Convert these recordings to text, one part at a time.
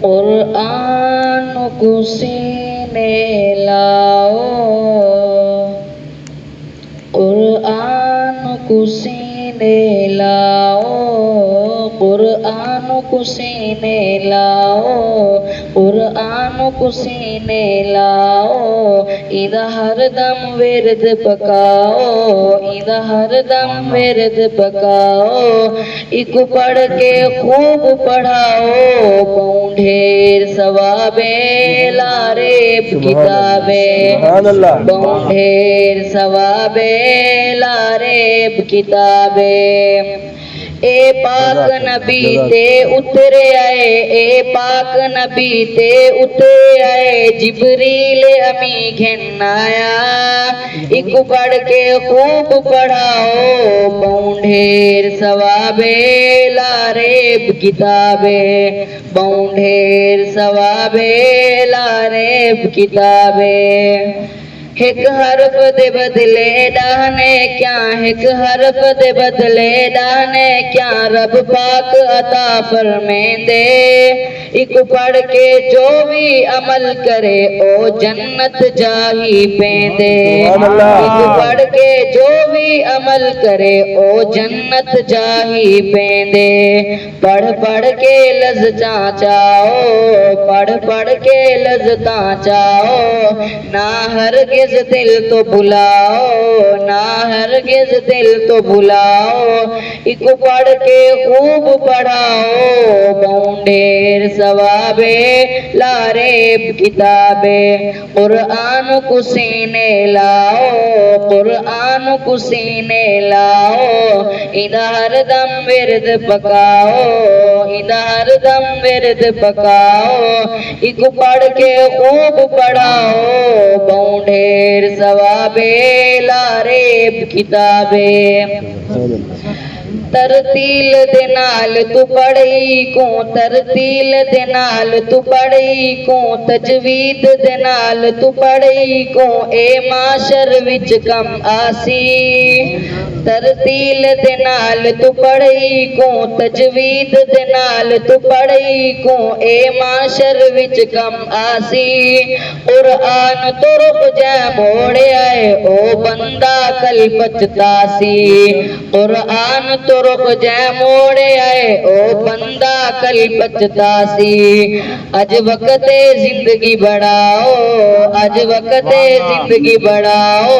قرآن کو سینے لاؤ، قرآن کو سینے لاؤ، قرآن کو سینے لاؤ، قرآن کو سینے لاؤ، ادھر ہر دم ورد پکاؤ، ادھر ہر دم ورد پکاؤ، ایک پڑھ کے خوب پڑھاؤ، پاؤں ڈھیر ثوابیں لارے کتابیں، پاؤں ڈھیر ثوابیں لارے کتابیں۔ اے پاک نبی تے اترے آئے، اے پاک نبی تے اترے آئے، جبریل امی گھن آیا، ایک پڑھ کے خوب پڑھاؤ، پاؤں ڈھیر ثوابیں لارے کتابیں، پاؤں ڈھیر ثوابیں لارے کتابیں۔ ایک حرف دے بدلے ڈانے کیا، ایک حرف دے بدلے ڈانے کیا، رب پاک عطا فرمائیں دے، ایک پڑھ کے جو بھی عمل کرے او جنت جاہی پیندے، ایک پڑھ کے جو بھی عمل کرے او جنت جاہی پیندے۔ پڑھ پڑھ کے لذتاں چاہو، پڑھ پڑھ کے لذتاں چاہو، نہ ہرگز دل تو بلاؤ، نہ ہرگز دل تو بلاؤ، ایک پڑھ کے خوب پڑھاؤ، پاؤں ڈھیر ثوابیں لارے کتابیں۔ قرآن کو سینے لاؤ، قرآن کو سینے لاؤ، ادھر ہر دم ورد پکاؤ، ادھر ہر دم ورد پکاؤ، ایک پڑھ کے خوب پڑھاؤ، پاؤں ڈھیر ثوابیں لارے کتابیں۔ ترتیل دے نال تو پڑھی کو، ترتیل دے نال تو پڑھی کو، تجوید دے نال تو پڑھی کو، اے معاشر وچ کم آسی، ترتیل دے نال تو پڑھی کو، تجوید دے نال تو پڑھی کو، اے معاشر وچ کم آسی، قرآن تو رخ جے موڑے آئے او بندہ کل پچھتاسی، قرآن تو رخ جے موڑے آئے او بندہ کل پچھتاسی۔ اج وقت زندگی بڑھاؤ، اج وقت زندگی بڑھاؤ،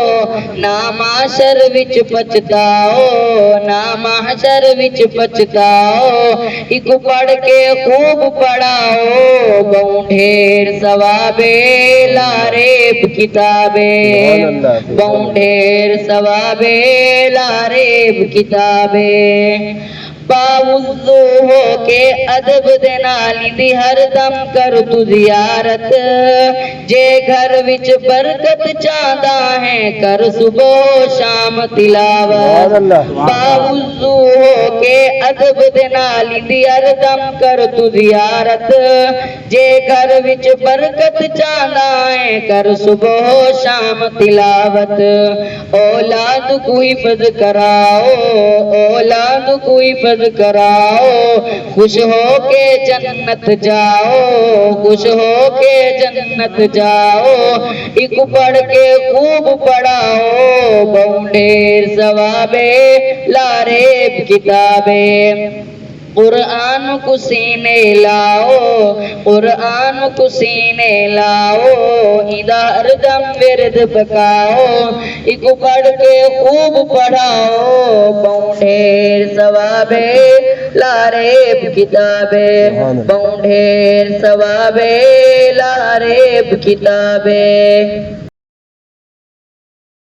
نہ معاشر وچ پچھتاؤ، نہ معاشر وچ پچھتاؤ، ایک پڑھ کے خوب پڑھاؤ، پاؤں ڈھیر ثوابیں لارے کتابیں، پاؤں ڈھیر ثوابیں لارے کتابیں۔ باوضو ہو کے ادب دے نال دی ہر دم کر تو زیارت، جے گھر وچ برکت چاہدا ہے کر صبح و شام تلاوت، باوضو ہو کے ادب دے نال دی ہر دم کر تو زیارت، جے گھر وچ برکت چاہدا ہے کر صبح و شام تلاوت، اولاد کو حفظ کراؤ، اولاد کو حفظ کراؤ، خوش ہو کے جنت جاؤ، خوش ہو کے جنت جاؤ، ایک پڑھ کے خوب پڑھاؤ، پاؤں ڈھیر ثوابیں لارے کتابیں۔ قرآن کو سینے لاؤ، قرآن کو سینے لاؤ، ادھر ہر دم ورد پکاؤ، ایک پڑھ کے خوب پڑھاؤ، پاؤں ڈھیر ثوابیں لارے کتابیں، پاؤں ڈھیر ثوابیں لارے کتابیں۔